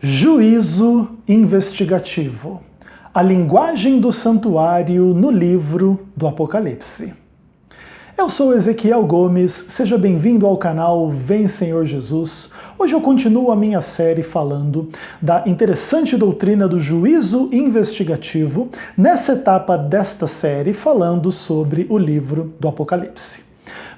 Juízo investigativo. A linguagem do santuário no livro do Apocalipse. Eu sou Ezequiel Gomes, seja bem-vindo ao canal Vem Senhor Jesus. Hoje eu continuo a minha série falando da interessante doutrina do juízo investigativo, nessa etapa desta série falando sobre o livro do Apocalipse.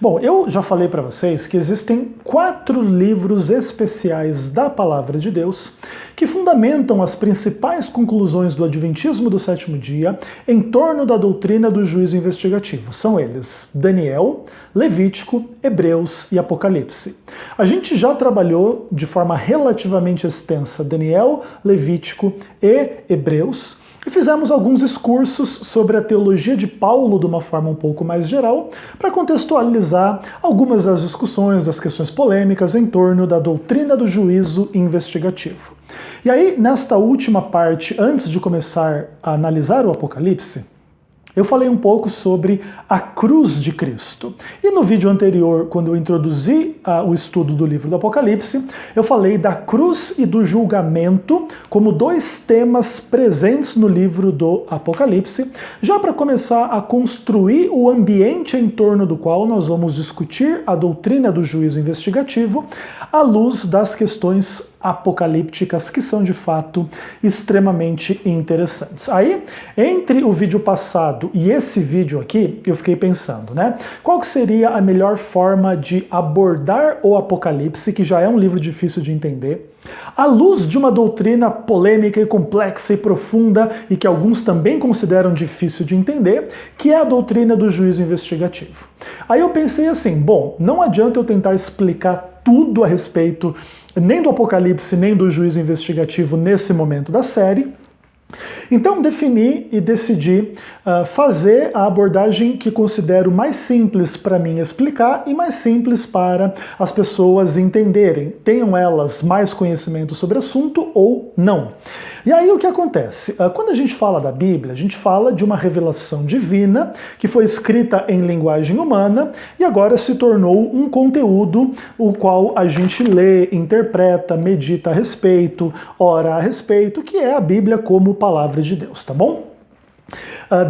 Bom, eu já falei para vocês que existem 4 livros especiais da Palavra de Deus que fundamentam as principais conclusões do Adventismo do sétimo dia em torno da doutrina do juízo investigativo. São eles Daniel, Levítico, Hebreus e Apocalipse. A gente já trabalhou de forma relativamente extensa Daniel, Levítico e Hebreus, e fizemos alguns excursos sobre a teologia de Paulo de uma forma um pouco mais geral, para contextualizar algumas das discussões, das questões polêmicas em torno da doutrina do juízo investigativo. E aí, nesta última parte, antes de começar a analisar o Apocalipse, eu falei um pouco sobre a cruz de Cristo. E no vídeo anterior, quando eu introduzi o estudo do livro do Apocalipse, eu falei da cruz e do julgamento como 2 temas presentes no livro do Apocalipse, já para começar a construir o ambiente em torno do qual nós vamos discutir a doutrina do juízo investigativo à luz das questões apocalípticas, que são de fato extremamente interessantes. Aí, entre o vídeo passado e esse vídeo aqui, eu fiquei pensando, né? Qual que seria a melhor forma de abordar o Apocalipse, que já é um livro difícil de entender, à luz de uma doutrina polêmica e complexa e profunda, e que alguns também consideram difícil de entender, que é a doutrina do juízo investigativo. Aí eu pensei assim, bom, não adianta eu tentar explicar tudo a respeito nem do Apocalipse, nem do juízo investigativo nesse momento da série. Então defini e decidi fazer a abordagem que considero mais simples para mim explicar e mais simples para as pessoas entenderem, tenham elas mais conhecimento sobre o assunto ou não. E aí o que acontece? Quando a gente fala da Bíblia, a gente fala de uma revelação divina que foi escrita em linguagem humana e agora se tornou um conteúdo o qual a gente lê, interpreta, medita a respeito, ora a respeito, que é a Bíblia como palavra de Deus, tá bom?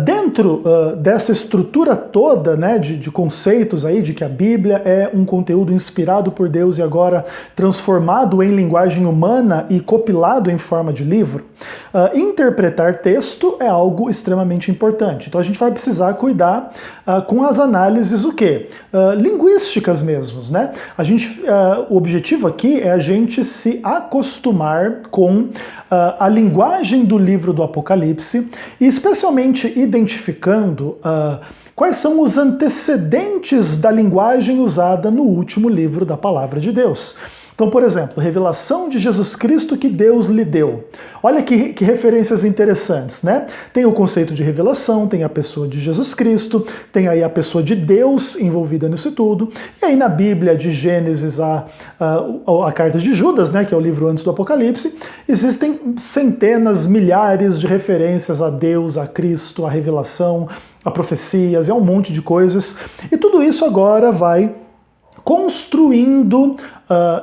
Dentro dessa estrutura toda, né, de conceitos aí, de que a Bíblia é um conteúdo inspirado por Deus e agora transformado em linguagem humana e compilado em forma de livro, interpretar texto é algo extremamente importante. Então a gente vai precisar cuidar com as análises o quê? Linguísticas mesmo, né? O objetivo aqui é a gente se acostumar com a linguagem do livro do Apocalipse e especialmente identificando quais são os antecedentes da linguagem usada no último livro da Palavra de Deus. Então, por exemplo, revelação de Jesus Cristo que Deus lhe deu. Olha que referências interessantes, né? Tem o conceito de revelação, tem a pessoa de Jesus Cristo, tem aí a pessoa de Deus envolvida nisso tudo. E aí na Bíblia, de Gênesis a carta de Judas, né, que é o livro antes do Apocalipse, existem centenas, milhares de referências a Deus, a Cristo, a revelação, a profecias, é um monte de coisas. E tudo isso agora vai construindo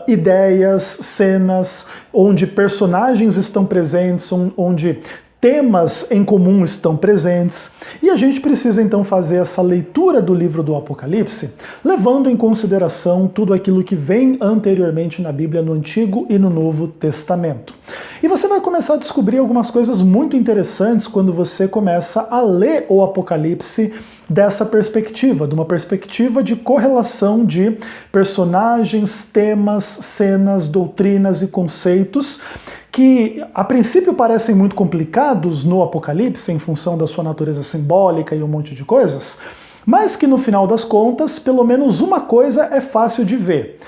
ideias, cenas, onde personagens estão presentes, onde temas em comum estão presentes, e a gente precisa então fazer essa leitura do livro do Apocalipse, levando em consideração tudo aquilo que vem anteriormente na Bíblia, no Antigo e no Novo Testamento. E você vai começar a descobrir algumas coisas muito interessantes quando você começa a ler o Apocalipse dessa perspectiva, de uma perspectiva de correlação de personagens, temas, cenas, doutrinas e conceitos que a princípio parecem muito complicados no Apocalipse em função da sua natureza simbólica e um monte de coisas, mas que no final das contas, pelo menos uma coisa é fácil de ver.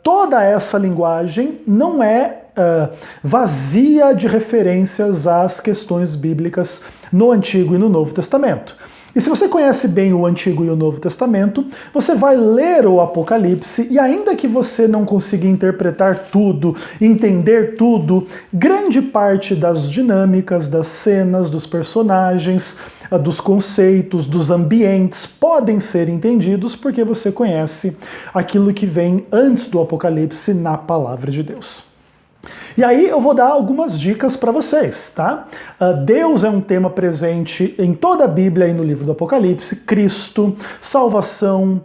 Toda essa linguagem não é vazia de referências às questões bíblicas no Antigo e no Novo Testamento. E se você conhece bem o Antigo e o Novo Testamento, você vai ler o Apocalipse e ainda que você não consiga interpretar tudo, entender tudo, grande parte das dinâmicas, das cenas, dos personagens, dos conceitos, dos ambientes podem ser entendidos porque você conhece aquilo que vem antes do Apocalipse na Palavra de Deus. E aí eu vou dar algumas dicas para vocês, tá? Deus é um tema presente em toda a Bíblia e no livro do Apocalipse. Cristo, salvação,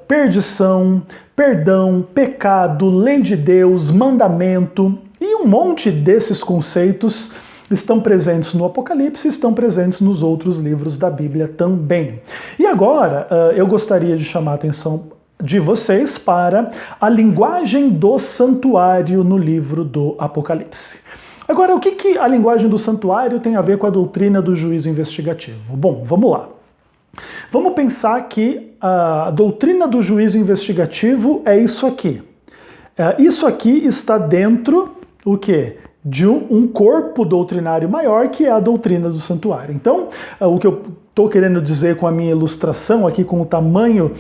perdição, perdão, pecado, lei de Deus, mandamento e um monte desses conceitos estão presentes no Apocalipse e estão presentes nos outros livros da Bíblia também. E agora eu gostaria de chamar a atenção de vocês para a linguagem do santuário no livro do Apocalipse. Agora, o que a linguagem do santuário tem a ver com a doutrina do juízo investigativo? Bom, vamos lá. Vamos pensar que a doutrina do juízo investigativo é isso aqui. Isso aqui está dentro, o quê? De um corpo doutrinário maior, que é a doutrina do santuário. Então, o que eu estou querendo dizer com a minha ilustração aqui, com o tamanho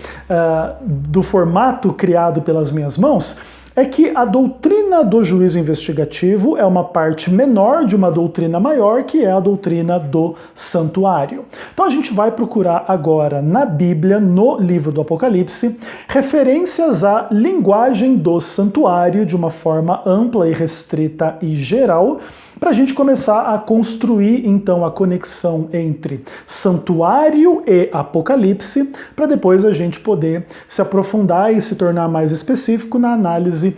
do formato criado pelas minhas mãos, é que a doutrina do juízo investigativo é uma parte menor de uma doutrina maior, que é a doutrina do santuário. Então a gente vai procurar agora na Bíblia, no livro do Apocalipse, referências à linguagem do santuário de uma forma ampla e restrita e geral, para a gente começar a construir então a conexão entre santuário e Apocalipse, para depois a gente poder se aprofundar e se tornar mais específico na análise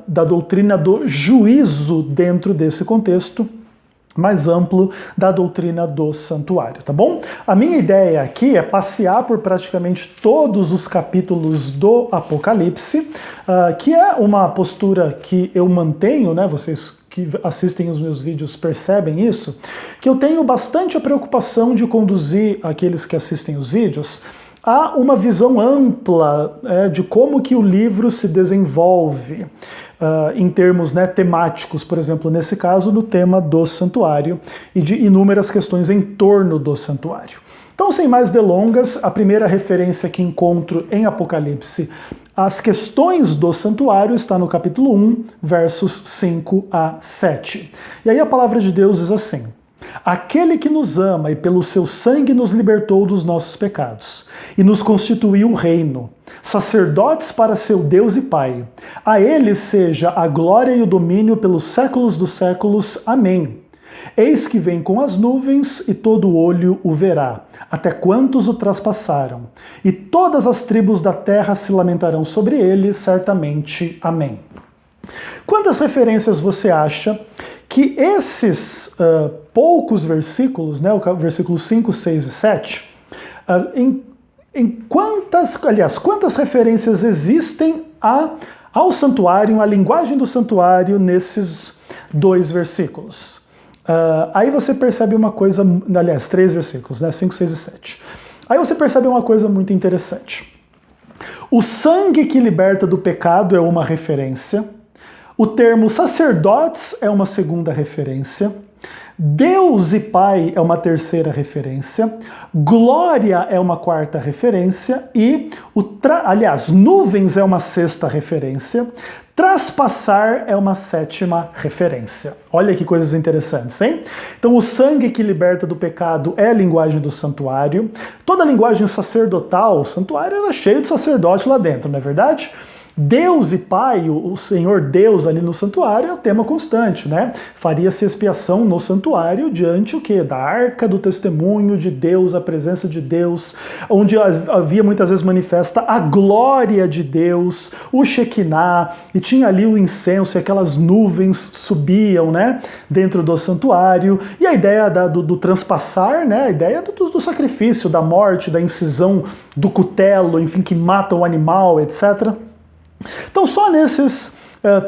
da doutrina do juízo dentro desse contexto mais amplo da doutrina do santuário, tá bom? A minha ideia aqui é passear por praticamente todos os capítulos do Apocalipse, que é uma postura que eu mantenho, né? Vocês que assistem os meus vídeos percebem isso, que eu tenho bastante a preocupação de conduzir aqueles que assistem os vídeos a uma visão ampla de como que o livro se desenvolve em termos temáticos, por exemplo, nesse caso, no tema do santuário e de inúmeras questões em torno do santuário. Então, sem mais delongas, a primeira referência que encontro em Apocalipse as questões do santuário está no capítulo 1, versos 5 a 7. E aí a palavra de Deus diz assim: Aquele que nos ama e pelo seu sangue nos libertou dos nossos pecados e nos constituiu um reino, sacerdotes para seu Deus e Pai. A ele seja a glória e o domínio pelos séculos dos séculos. Amém. Eis que vem com as nuvens e todo olho o verá, até quantos o traspassaram. E todas as tribos da terra se lamentarão sobre ele, certamente. Amém. Quantas referências você acha que esses poucos versículos, o versículo 5, 6 e 7, quantas referências existem ao santuário, à linguagem do santuário nesses dois versículos? Aí você percebe uma coisa, aliás, 3 versículos, 5, 6 e 7. Aí você percebe uma coisa muito interessante. O sangue que liberta do pecado é uma referência. O termo sacerdotes é uma segunda referência. Deus e Pai é uma terceira referência. Glória é uma quarta referência. E, nuvens é uma sexta referência. Traspassar é uma sétima referência. Olha que coisas interessantes, hein? Então o sangue que liberta do pecado é a linguagem do santuário. Toda a linguagem sacerdotal, o santuário era cheio de sacerdote lá dentro, não é verdade? Deus e Pai, o Senhor Deus ali no santuário é o tema constante, né? Faria-se expiação no santuário diante o quê? Da arca do testemunho de Deus, a presença de Deus, onde havia muitas vezes manifesta a glória de Deus, o Shekinah, e tinha ali o incenso e aquelas nuvens subiam, né? Dentro do santuário, e a ideia do transpassar, né? A ideia do sacrifício, da morte, da incisão do cutelo, enfim, que mata o animal, etc. Então só nesses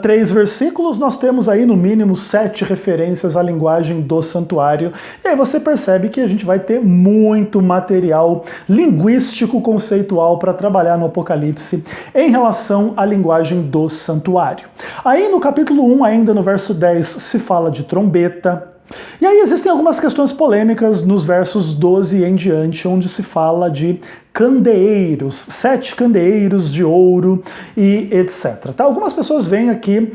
3 versículos nós temos aí no mínimo 7 referências à linguagem do santuário, e aí você percebe que a gente vai ter muito material linguístico conceitual para trabalhar no Apocalipse em relação à linguagem do santuário. Aí no capítulo 1, ainda no verso 10, se fala de trombeta. E aí existem algumas questões polêmicas nos versos 12 em diante, onde se fala de candeeiros, 7 candeeiros de ouro e etc. Tá? Algumas pessoas veem aqui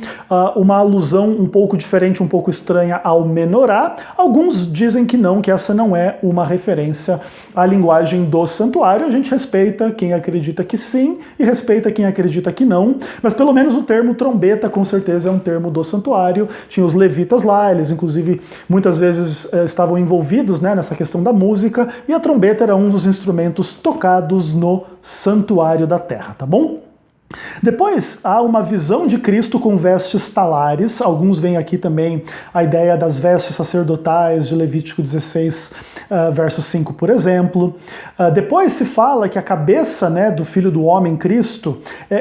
uma alusão um pouco diferente, um pouco estranha ao menorá. Alguns dizem que não, que essa não é uma referência à linguagem do santuário. A gente respeita quem acredita que sim e respeita quem acredita que não, mas pelo menos o termo trombeta com certeza é um termo do santuário. Tinha os levitas lá, eles inclusive muitas vezes estavam envolvidos, né, nessa questão da música, e a trombeta era um dos instrumentos tocados no santuário da terra, tá bom? Depois há uma visão de Cristo com vestes talares. Alguns veem aqui também a ideia das vestes sacerdotais de Levítico 16, verso 5, por exemplo. Depois se fala que a cabeça, né, do Filho do Homem, Cristo,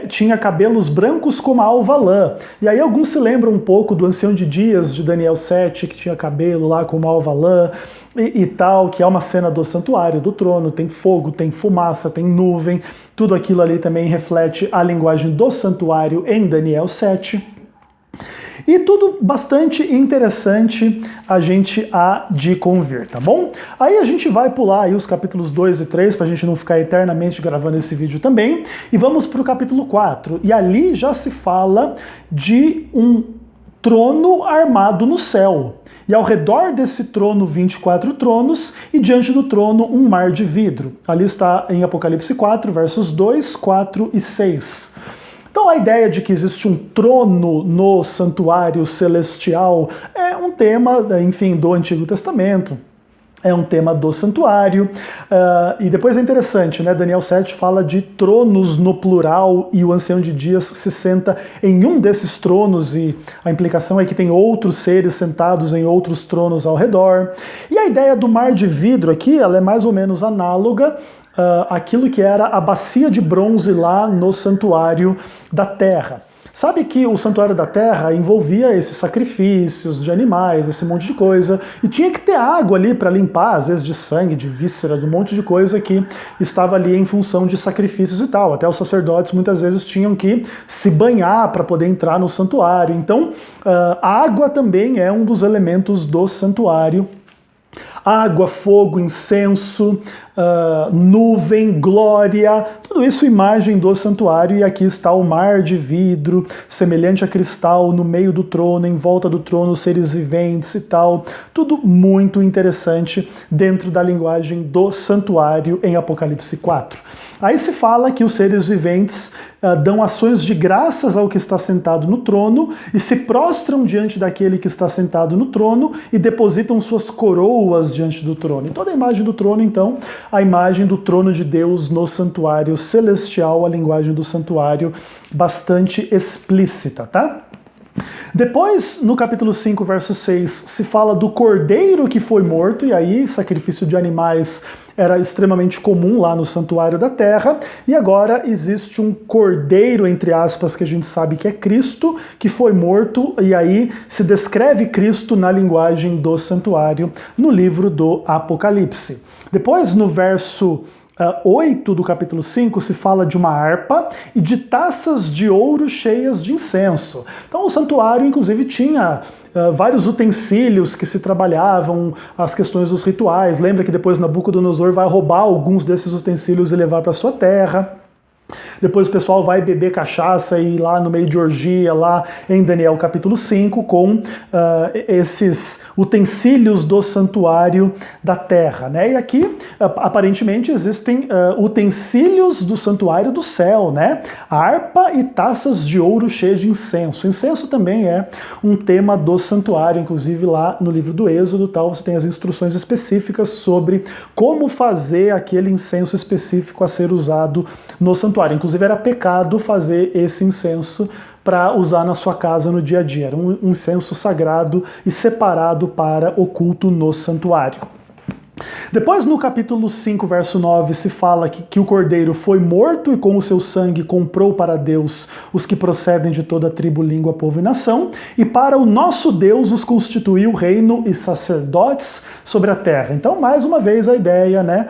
tinha cabelos brancos como a alva lã. E aí alguns se lembram um pouco do Ancião de Dias de Daniel 7, que tinha cabelo lá como alva lã e tal, que é uma cena do santuário, do trono, tem fogo, tem fumaça, tem nuvem, tudo aquilo ali também reflete a linguagem do santuário em Daniel 7. E tudo bastante interessante a gente há de convir, tá bom? Aí a gente vai pular aí os capítulos 2 e 3 pra gente não ficar eternamente gravando esse vídeo também, e vamos pro capítulo 4, e ali já se fala de um trono armado no céu. E ao redor desse trono, 24 tronos, e diante do trono, um mar de vidro. Ali está em Apocalipse 4, versos 2, 4 e 6. Então a ideia de que existe um trono no santuário celestial é um tema, enfim, do Antigo Testamento. É um tema do santuário, e depois é interessante, né? Daniel 7 fala de tronos no plural e o Ancião de Dias se senta em um desses tronos e a implicação é que tem outros seres sentados em outros tronos ao redor. E a ideia do mar de vidro aqui, ela é mais ou menos análoga àquilo que era a bacia de bronze lá no santuário da terra. Sabe que o santuário da terra envolvia esses sacrifícios de animais, esse monte de coisa, e tinha que ter água ali para limpar, às vezes de sangue, de víscera, de um monte de coisa que estava ali em função de sacrifícios e tal. Até os sacerdotes muitas vezes tinham que se banhar para poder entrar no santuário. Então, a água também é um dos elementos do santuário. Água, fogo, incenso, nuvem, glória, tudo isso imagem do santuário, e aqui está o mar de vidro, semelhante a cristal, no meio do trono, em volta do trono, seres viventes e tal, tudo muito interessante dentro da linguagem do santuário em Apocalipse 4. Aí se fala que os seres viventes dão ações de graças ao que está sentado no trono e se prostram diante daquele que está sentado no trono e depositam suas coroas diante do trono. E toda a imagem do trono, então, a imagem do trono de Deus no santuário celestial, a linguagem do santuário bastante explícita, tá? Depois, no capítulo 5, verso 6, se fala do cordeiro que foi morto, e aí sacrifício de animais era extremamente comum lá no santuário da terra, e agora existe um cordeiro, entre aspas, que a gente sabe que é Cristo, que foi morto, e aí se descreve Cristo na linguagem do santuário, no livro do Apocalipse. Depois, no verso 8 do capítulo 5 se fala de uma harpa e de taças de ouro cheias de incenso. Então o santuário inclusive tinha vários utensílios que se trabalhavam, as questões dos rituais. Lembra que depois Nabucodonosor vai roubar alguns desses utensílios e levar para sua terra. Depois o pessoal vai beber cachaça e ir lá no meio de orgia, lá em Daniel capítulo 5, com esses utensílios do santuário da terra, né? E aqui, aparentemente, existem utensílios do santuário do céu, né? Harpa e taças de ouro cheias de incenso. Incenso também é um tema do santuário, inclusive lá no livro do Êxodo, tal, você tem as instruções específicas sobre como fazer aquele incenso específico a ser usado no santuário. Inclusive era pecado fazer esse incenso para usar na sua casa no dia a dia. Era um incenso sagrado e separado para o culto no santuário. Depois, no capítulo 5, verso 9, se fala que o cordeiro foi morto e com o seu sangue comprou para Deus os que procedem de toda tribo, língua, povo e nação, e para o nosso Deus os constituiu reino e sacerdotes sobre a terra. Então, mais uma vez, a ideia, né,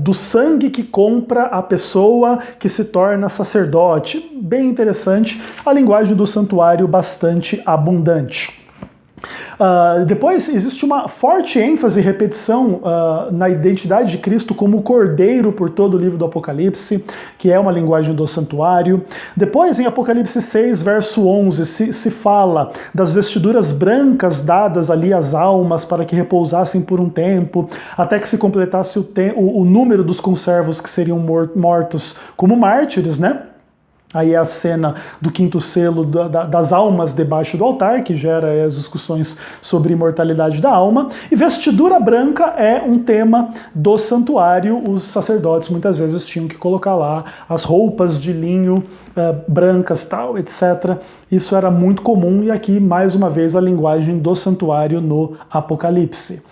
do sangue que compra a pessoa que se torna sacerdote. Bem interessante, a linguagem do santuário bastante abundante. Depois existe uma forte ênfase e repetição na identidade de Cristo como cordeiro por todo o livro do Apocalipse, que é uma linguagem do santuário. Depois, em Apocalipse 6, verso 11, se fala das vestiduras brancas dadas ali às almas para que repousassem por um tempo, até que se completasse o número dos conservos que seriam mortos como mártires, né? Aí é a cena do quinto selo das almas debaixo do altar, que gera as discussões sobre imortalidade da alma. E vestidura branca é um tema do santuário. Os sacerdotes muitas vezes tinham que colocar lá as roupas de linho brancas, tal, etc. Isso era muito comum, e aqui, mais uma vez, a linguagem do santuário no Apocalipse.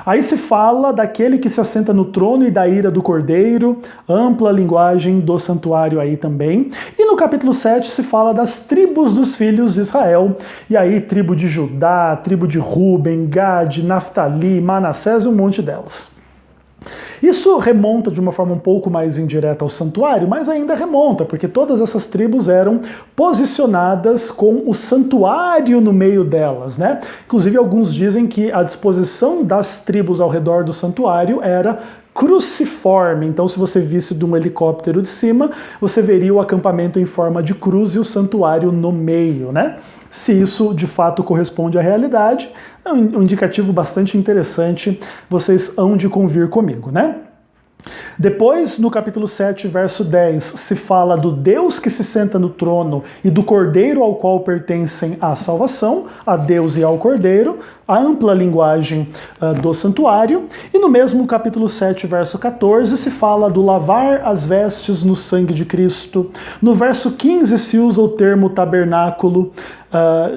Aí se fala daquele que se assenta no trono e da ira do cordeiro, ampla linguagem do santuário aí também. E no capítulo 7 se fala das tribos dos filhos de Israel, e aí tribo de Judá, tribo de Ruben, Gade, Naftali, Manassés e um monte delas. Isso remonta de uma forma um pouco mais indireta ao santuário, mas ainda remonta, porque todas essas tribos eram posicionadas com o santuário no meio delas, né? Inclusive, alguns dizem que a disposição das tribos ao redor do santuário era cruciforme. Então, se você visse de um helicóptero de cima, você veria o acampamento em forma de cruz e o santuário no meio, né? Se isso de fato corresponde à realidade, é um indicativo bastante interessante, vocês hão de convir comigo, né? Depois, no capítulo 7, verso 10, se fala do Deus que se senta no trono e do Cordeiro ao qual pertencem a salvação, a Deus e ao Cordeiro, a ampla linguagem do santuário. E no mesmo capítulo 7, verso 14, se fala do lavar as vestes no sangue de Cristo. No verso 15 se usa o termo tabernáculo.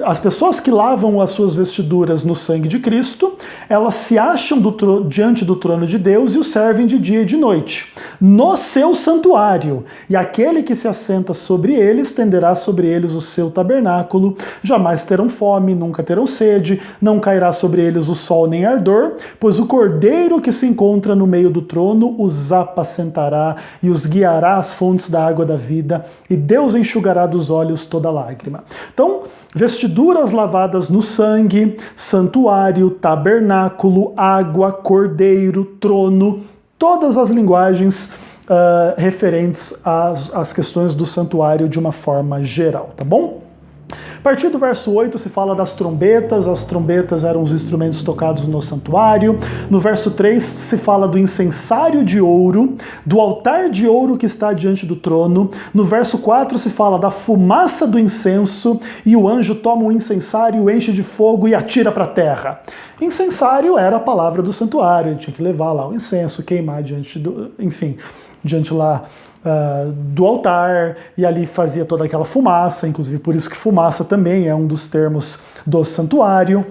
As pessoas que lavam as suas vestiduras no sangue de Cristo, elas se acham diante do trono de Deus e o servem de dia e de noite, no seu santuário. E aquele que se assenta sobre eles estenderá sobre eles o seu tabernáculo. Jamais terão fome, nunca terão sede, não cairá sobre eles o sol nem ardor, pois o cordeiro que se encontra no meio do trono os apacentará e os guiará às fontes da água da vida, e Deus enxugará dos olhos toda lágrima. Então, vestiduras lavadas no sangue, santuário, tabernáculo, água, cordeiro, trono, todas as linguagens referentes às questões do santuário de uma forma geral, tá bom? A partir do verso 8 se fala das trombetas, as trombetas eram os instrumentos tocados no santuário. No verso 3 se fala do incensário de ouro, do altar de ouro que está diante do trono. No verso 4 se fala da fumaça do incenso, e o anjo toma o incensário, enche de fogo e atira para a terra. Incensário era a palavra do santuário, ele tinha que levar lá o incenso, queimar diante lá do altar, e ali fazia toda aquela fumaça, inclusive por isso que fumaça também é um dos termos do santuário.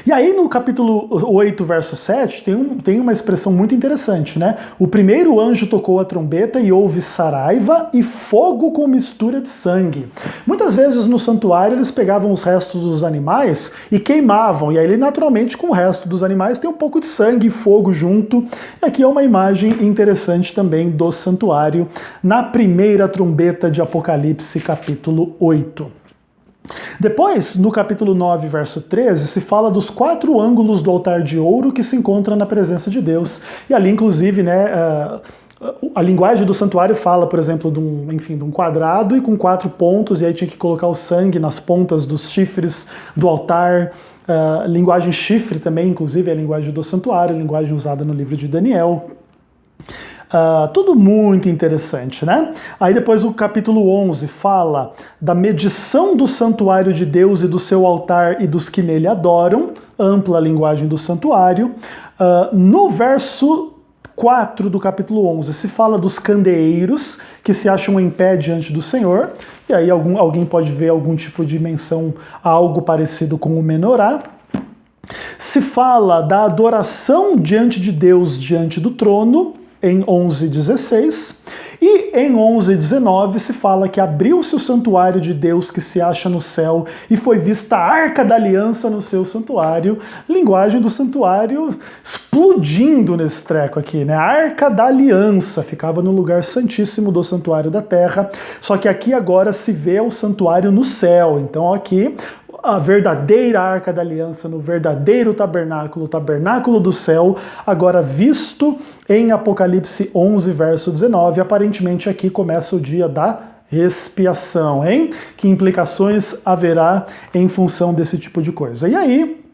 E aí no capítulo 8, verso 7, tem uma expressão muito interessante, né? O primeiro anjo tocou a trombeta e houve saraiva e fogo com mistura de sangue. Muitas vezes no santuário eles pegavam os restos dos animais e queimavam, e aí naturalmente com o resto dos animais tem um pouco de sangue e fogo junto. E aqui é uma imagem interessante também do santuário na primeira trombeta de Apocalipse, capítulo 8. Depois, no capítulo 9, verso 13, se fala dos 4 ângulos do altar de ouro que se encontram na presença de Deus. E ali, inclusive, né, a linguagem do santuário fala, por exemplo, de um quadrado e com 4 pontos, e aí tinha que colocar o sangue nas pontas dos chifres do altar. Linguagem chifre também, inclusive, é a linguagem do santuário, a linguagem usada no livro de Daniel. Tudo muito interessante, né? Aí depois o capítulo 11 fala da medição do santuário de Deus e do seu altar e dos que nele adoram, ampla linguagem do santuário. No verso 4 do capítulo 11 se fala dos candeeiros que se acham em pé diante do Senhor, e aí alguém pode ver algum tipo de menção a algo parecido com o menorá. Se fala da adoração diante de Deus diante do trono, em 11:16, e em 11:19 se fala que abriu-se o santuário de Deus que se acha no céu e foi vista a Arca da Aliança no seu santuário. Linguagem do santuário explodindo nesse treco aqui, né? A Arca da Aliança ficava no lugar santíssimo do santuário da terra, só que aqui agora se vê o santuário no céu. Então aqui a verdadeira Arca da Aliança, no verdadeiro tabernáculo, o tabernáculo do céu, agora visto em Apocalipse 11, verso 19. Aparentemente aqui começa o dia da expiação, hein? Que implicações haverá em função desse tipo de coisa? E aí,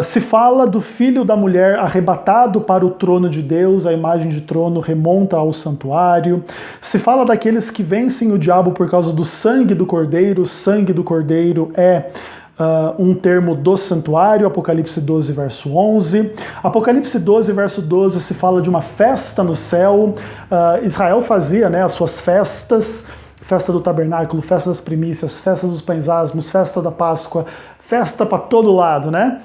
se fala do filho da mulher arrebatado para o trono de Deus, a imagem de trono remonta ao santuário. Se fala daqueles que vencem o diabo por causa do sangue do cordeiro. O sangue do cordeiro é um termo do santuário, Apocalipse 12, verso 11. Apocalipse 12, verso 12, se fala de uma festa no céu. Israel fazia, né, as suas festas, festa do tabernáculo, festa das primícias, festa dos pães asmos, festa da Páscoa, festa para todo lado, né?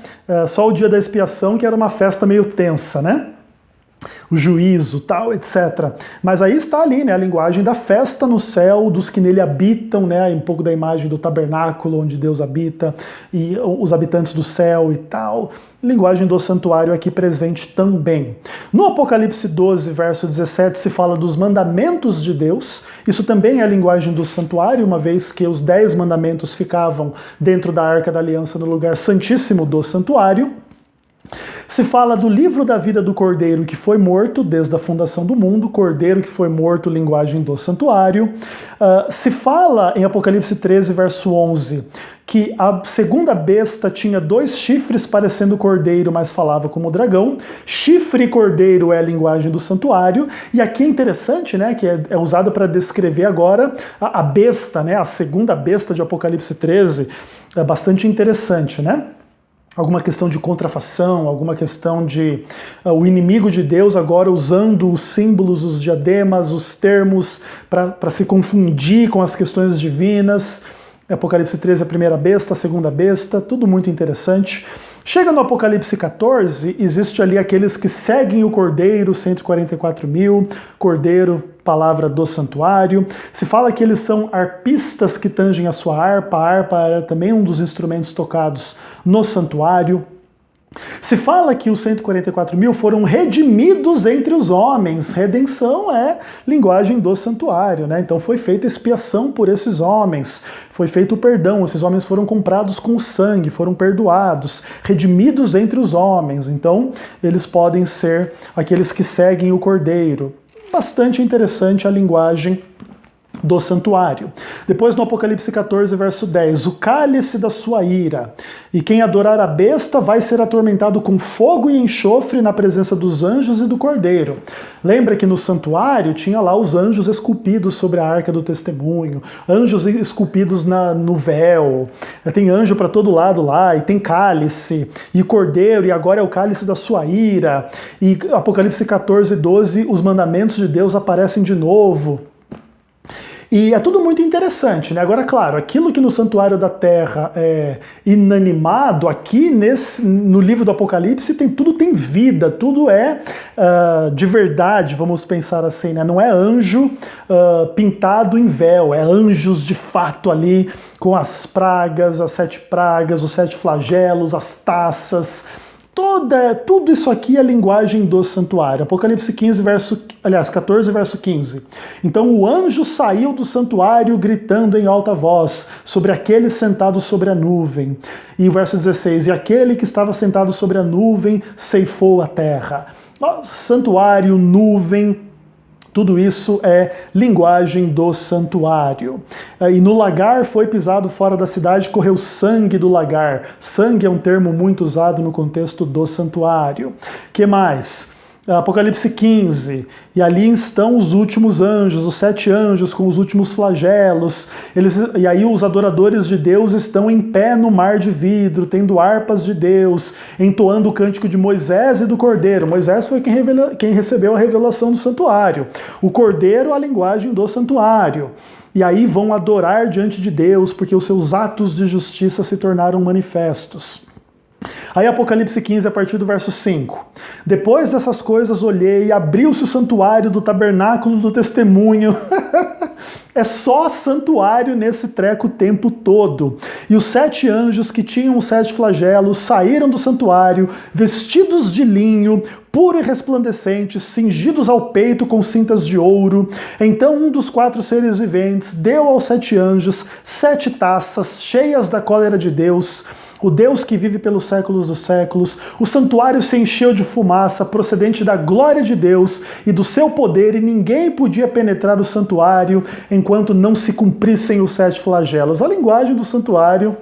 Só o dia da expiação que era uma festa meio tensa, né? O juízo, tal, etc. Mas aí está ali, né, a linguagem da festa no céu, dos que nele habitam, né, um pouco da imagem do tabernáculo onde Deus habita, e os habitantes do céu e tal. Linguagem do santuário aqui presente também. No Apocalipse 12, verso 17, se fala dos mandamentos de Deus. Isso também é a linguagem do santuário, uma vez que os 10 mandamentos ficavam dentro da Arca da Aliança, no lugar santíssimo do santuário. Se fala do livro da vida do Cordeiro que foi morto desde a fundação do mundo, Cordeiro que foi morto, linguagem do santuário. Se fala em Apocalipse 13, verso 11, que a segunda besta tinha 2 chifres parecendo cordeiro, mas falava como dragão. Chifre e cordeiro é a linguagem do santuário. E aqui é interessante, né, que é usado para descrever agora a besta, né, a segunda besta de Apocalipse 13. É bastante interessante, né? Alguma questão de contrafação, alguma questão de o inimigo de Deus agora usando os símbolos, os diademas, os termos para se confundir com as questões divinas. Apocalipse 13, a primeira besta, a segunda besta, tudo muito interessante. Chega no Apocalipse 14, existe ali aqueles que seguem o Cordeiro, 144 mil, Cordeiro, palavra do santuário. Se fala que eles são arpistas que tangem a sua harpa. A harpa era também um dos instrumentos tocados no santuário. Se fala que os 144 mil foram redimidos entre os homens. Redenção é linguagem do santuário, né? Então foi feita expiação por esses homens, foi feito o perdão, esses homens foram comprados com sangue, foram perdoados, redimidos entre os homens. Então eles podem ser aqueles que seguem o Cordeiro. Bastante interessante a linguagem do santuário. Depois no Apocalipse 14, verso 10, o cálice da sua ira, e quem adorar a besta vai ser atormentado com fogo e enxofre na presença dos anjos e do Cordeiro. Lembra que no santuário tinha lá os anjos esculpidos sobre a Arca do Testemunho, anjos esculpidos no véu, tem anjo para todo lado lá, e tem cálice, e Cordeiro, e agora é o cálice da sua ira, e Apocalipse 14, 12, os mandamentos de Deus aparecem de novo. E é tudo muito interessante, né? Agora, claro, aquilo que no Santuário da Terra é inanimado, aqui no livro do Apocalipse tudo tem vida, tudo é de verdade, vamos pensar assim, né? Não é anjo pintado em véu, é anjos de fato ali, com as pragas, as 7 pragas, os 7 flagelos, as taças. Tudo isso aqui é a linguagem do santuário. Apocalipse 14, verso 15. Então o anjo saiu do santuário gritando em alta voz sobre aquele sentado sobre a nuvem. E o verso 16, e aquele que estava sentado sobre a nuvem ceifou a terra. Santuário, nuvem, tudo isso é linguagem do santuário. E no lagar foi pisado fora da cidade, correu sangue do lagar. Sangue é um termo muito usado no contexto do santuário. Que mais? Apocalipse 15, e ali estão os últimos anjos, os 7 anjos com os últimos flagelos, e aí os adoradores de Deus estão em pé no mar de vidro, tendo harpas de Deus, entoando o cântico de Moisés e do Cordeiro. Moisés foi quem recebeu a revelação do santuário, o Cordeiro a linguagem do santuário. E aí vão adorar diante de Deus, porque os seus atos de justiça se tornaram manifestos. Aí Apocalipse 15, a partir do verso 5. Depois dessas coisas olhei e abriu-se o santuário do tabernáculo do testemunho. É só santuário nesse treco o tempo todo. E os 7 anjos que tinham os 7 flagelos saíram do santuário, vestidos de linho, puro e resplandecente, cingidos ao peito com cintas de ouro. Então um dos 4 seres viventes deu aos 7 anjos 7 taças cheias da cólera de Deus, o Deus que vive pelos séculos dos séculos. O santuário se encheu de fumaça procedente da glória de Deus e do seu poder, e ninguém podia penetrar o santuário enquanto não se cumprissem os 7 flagelos. A linguagem do santuário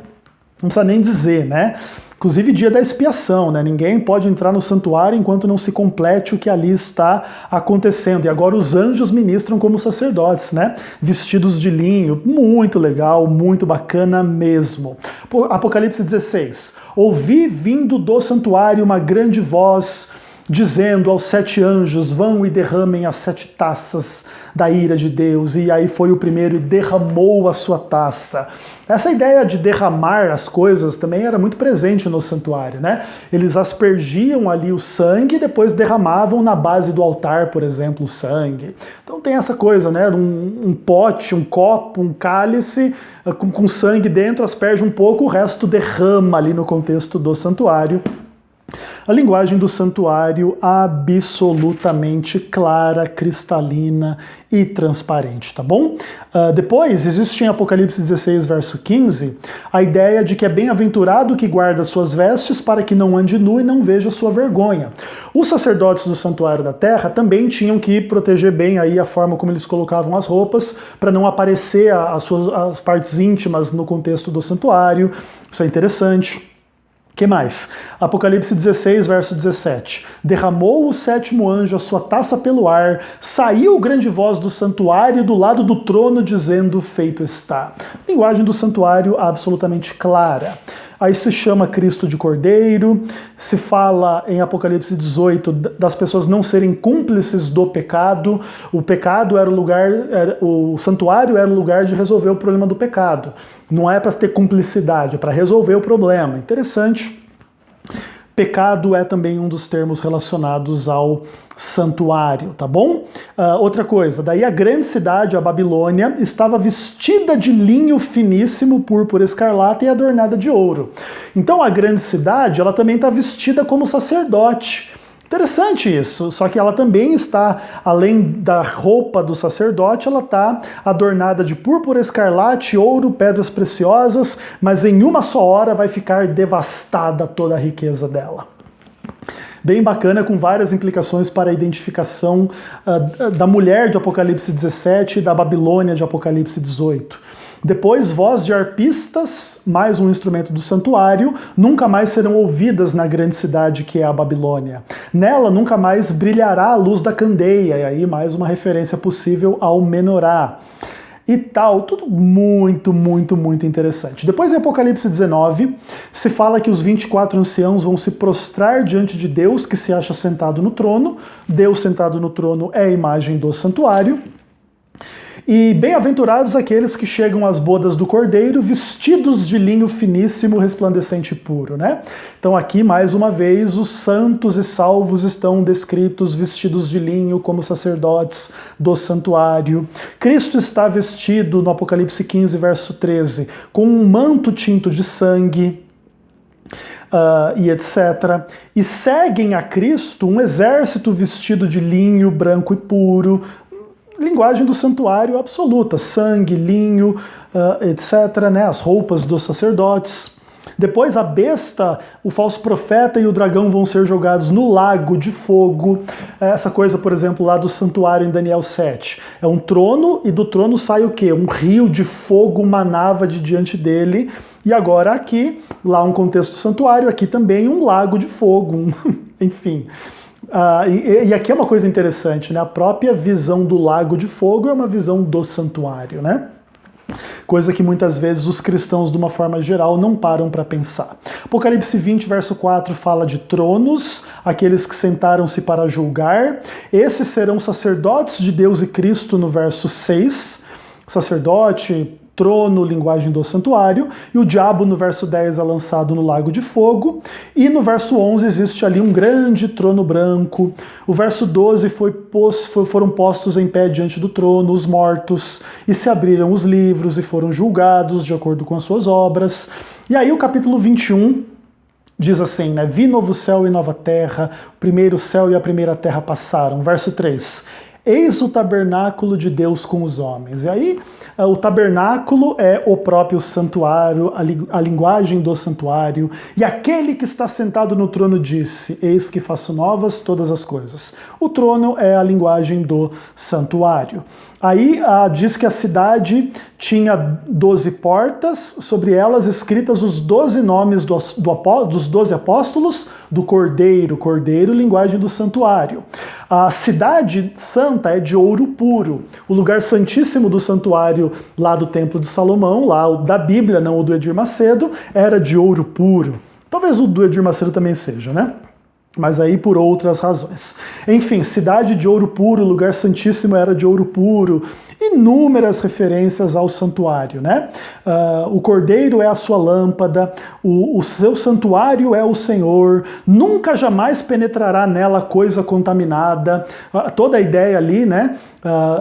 não precisa nem dizer, né? Inclusive dia da expiação, né? Ninguém pode entrar no santuário enquanto não se complete o que ali está acontecendo. E agora os anjos ministram como sacerdotes, né? Vestidos de linho. Muito legal, muito bacana mesmo. Apocalipse 16. Ouvi vindo do santuário uma grande voz dizendo aos 7 anjos: vão e derramem as 7 taças da ira de Deus. E aí foi o primeiro e derramou a sua taça. Essa ideia de derramar as coisas também era muito presente no santuário, né? Eles aspergiam ali o sangue e depois derramavam na base do altar, por exemplo, o sangue. Então tem essa coisa, né? Um pote, um copo, um cálice com sangue dentro, asperge um pouco, o resto derrama ali no contexto do santuário. A linguagem do santuário absolutamente clara, cristalina e transparente, tá bom? Depois, existe em Apocalipse 16, verso 15, a ideia de que é bem-aventurado que guarda suas vestes para que não ande nu e não veja sua vergonha. Os sacerdotes do santuário da terra também tinham que proteger bem aí a forma como eles colocavam as roupas para não aparecer as partes íntimas no contexto do santuário. Isso é interessante. Que mais? Apocalipse 16, verso 17. Derramou o 7º anjo a sua taça pelo ar, saiu grande voz do santuário do lado do trono, dizendo: feito está. Linguagem do santuário absolutamente clara. Aí se chama Cristo de Cordeiro, se fala em Apocalipse 18 das pessoas não serem cúmplices do pecado. O pecado era o lugar, o santuário era o lugar de resolver o problema do pecado. Não é para ter cumplicidade, é para resolver o problema. Interessante. Pecado é também um dos termos relacionados ao santuário, tá bom? Outra coisa, daí a grande cidade, a Babilônia, estava vestida de linho finíssimo, púrpura escarlata e adornada de ouro. Então a grande cidade, ela também está vestida como sacerdote. Interessante isso, só que ela também está, além da roupa do sacerdote, ela está adornada de púrpura, escarlate, ouro, pedras preciosas, mas em uma só hora vai ficar devastada toda a riqueza dela. Bem bacana, com várias implicações para a identificação da mulher de Apocalipse 17 e da Babilônia de Apocalipse 18. Depois, voz de arpistas, mais um instrumento do santuário, nunca mais serão ouvidas na grande cidade que é a Babilônia. Nela nunca mais brilhará a luz da candeia, e aí mais uma referência possível ao menorá. E tal, tudo muito, muito, muito interessante. Depois, em Apocalipse 19, se fala que os 24 anciãos vão se prostrar diante de Deus, que se acha sentado no trono. Deus sentado no trono é a imagem do santuário. E bem-aventurados aqueles que chegam às bodas do Cordeiro vestidos de linho finíssimo, resplandecente e puro, né? Então aqui, mais uma vez, os santos e salvos estão descritos vestidos de linho como sacerdotes do santuário. Cristo está vestido, no Apocalipse 15, verso 13, com um manto tinto de sangue, e etc. E seguem a Cristo um exército vestido de linho branco e puro, linguagem do santuário absoluta, sangue, linho, etc., né? As roupas dos sacerdotes. Depois a besta, o falso profeta e o dragão vão ser jogados no lago de fogo. Essa coisa, por exemplo, lá do santuário em Daniel 7. É um trono e do trono sai o quê? Um rio de fogo manava de diante dele. E agora aqui, lá um contexto do santuário, aqui também um lago de fogo. Enfim. E aqui é uma coisa interessante, né? A própria visão do lago de fogo é uma visão do santuário, né? Coisa que muitas vezes os cristãos, de uma forma geral, não param para pensar. Apocalipse 20, verso 4, fala de tronos, aqueles que sentaram-se para julgar. Esses serão sacerdotes de Deus e Cristo, no verso 6. Sacerdote, trono, linguagem do santuário, e o diabo no verso 10 é lançado no lago de fogo, e no verso 11 existe ali um grande trono branco. O verso 12 foram postos em pé diante do trono os mortos, e se abriram os livros e foram julgados de acordo com as suas obras. E aí o capítulo 21 diz assim, né? Vi novo céu e nova terra, o primeiro céu e a primeira terra passaram. Verso 3. Eis o tabernáculo de Deus com os homens. E aí, o tabernáculo é o próprio santuário, a linguagem do santuário. E aquele que está sentado no trono disse, eis que faço novas todas as coisas. O trono é a linguagem do santuário. Aí diz que a cidade tinha 12 portas, sobre elas escritas os 12 nomes dos 12 apóstolos do Cordeiro, linguagem do santuário. A cidade santa é de ouro puro. O lugar santíssimo do santuário lá do Templo de Salomão, lá o da Bíblia, não o do Edir Macedo, era de ouro puro. Talvez o do Edir Macedo também seja, né? Mas aí por outras razões. Enfim, cidade de ouro puro, lugar santíssimo era de ouro puro, inúmeras referências ao santuário, né? O cordeiro é a sua lâmpada, o seu santuário é o Senhor, nunca jamais penetrará nela coisa contaminada. Toda a ideia ali, né,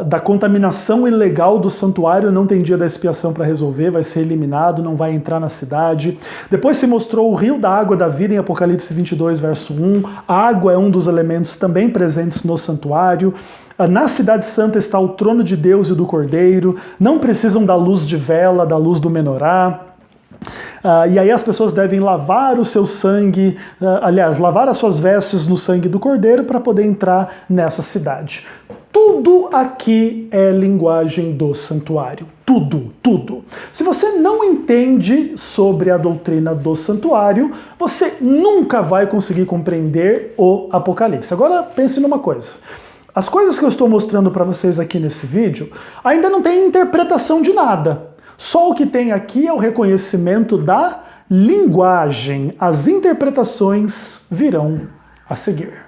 da contaminação ilegal do santuário não tem dia da expiação para resolver, vai ser eliminado, não vai entrar na cidade. Depois se mostrou o rio da água da vida em Apocalipse 22, verso 1. A água é um dos elementos também presentes no santuário. Na cidade santa está o trono de Deus e do Cordeiro, não precisam da luz de vela, da luz do menorá. E aí as pessoas devem lavar o seu sangue, lavar as suas vestes no sangue do Cordeiro para poder entrar nessa cidade. Tudo aqui é linguagem do santuário. Tudo, tudo. Se você não entende sobre a doutrina do santuário, você nunca vai conseguir compreender o Apocalipse. Agora pense numa coisa. As coisas que eu estou mostrando para vocês aqui nesse vídeo ainda não tem interpretação de nada. Só o que tem aqui é o reconhecimento da linguagem. As interpretações virão a seguir.